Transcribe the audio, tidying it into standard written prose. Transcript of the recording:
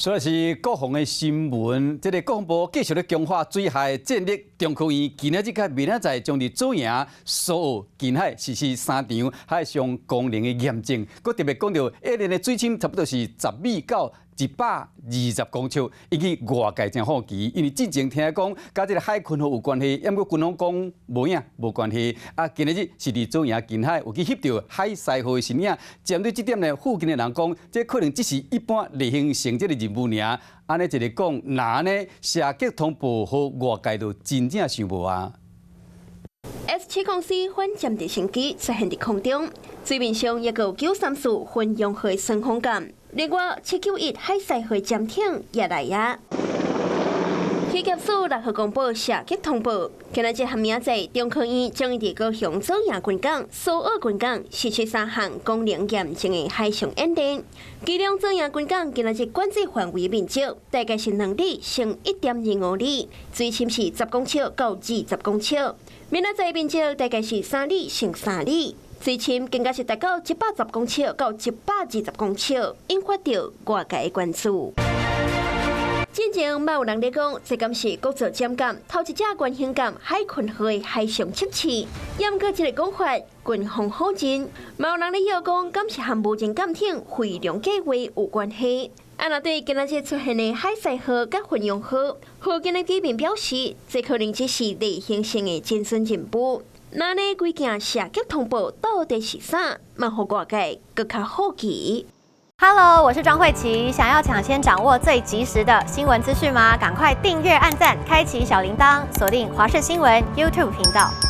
所以是国防的新闻，这个国防部继续咧强化水海战力。中科院今仔日甲明仔载将伫左营、所有近海实施3场海上功能的验证。佮特别讲到，一年的水深差不多是10米到120公尺，引起外界真好奇。因为之前听讲，甲这个海群河有关系，抑过军方讲无影无关系。今日是伫左营近海有去翕到海西河的身影。针对这点呢，附近的人讲，这可能只是一般例行性这个任务尔。安尼一个讲，那呢，射击通报和外界就真正想无啊。S7公司反舰直升机出现伫空中，水面上也有934军用河升空舰，另外791海西河舰艇也来呀。机甲署6号公布射击通报，今日和明仔载，中科院将伊伫高雄左营军港、苏澳军港实施3项功能验证的海上演练。其中左营军港今日管制范围面积大概是2里乘1.25里，水深是10公尺到20公尺。明仔载面积大概是3里乘3里，水深更加是达到110公尺到120公尺，引发到外界的关注。之前嘛有人咧讲，这敢是国造舰舰头一只原型舰海群河的海上测试。也毋过这个讲法，军方否认。嘛有人咧晓讲，敢是和无人舰艇飞量计划有关系。若对今仔日出现的海西河甲军用河，附近的居民表示，这可能只是例行性的侦巡任务。那呢，几件射击通报到底是啥？嘛，互外界更加好奇。Hello， 我是庄慧琪。想要抢先掌握最及时的新闻资讯吗？赶快订阅、按赞、开启小铃铛，锁定华视新闻 YouTube 频道。